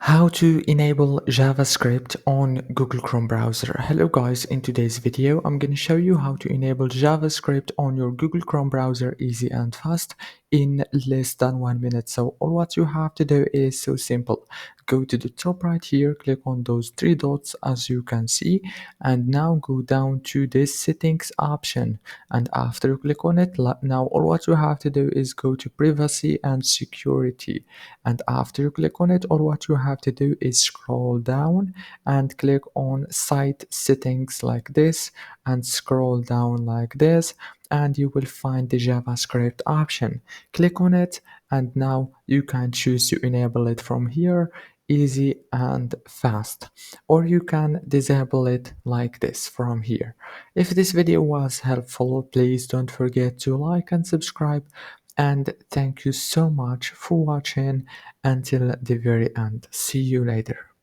How to enable JavaScript on Google Chrome browser. Hello guys, in today's video I'm going to show you how to enable JavaScript on your Google Chrome browser easy and fast in less than 1 minute. So all what you have to do is so simple. Go to the top right here, click on those three dots as you can see, and now go down to this settings option, and after you click on it, now all what you have to do is go to privacy and security, and after you click on it, all what you have to do is scroll down and click on site settings like this, and scroll down like this, and you will find the JavaScript option. Click on it, and now you can choose to enable it from here, easy and fast, or you can disable it like this from here. If this video was helpful, please don't forget to like and subscribe, and thank you so much for watching until the very end. See you later.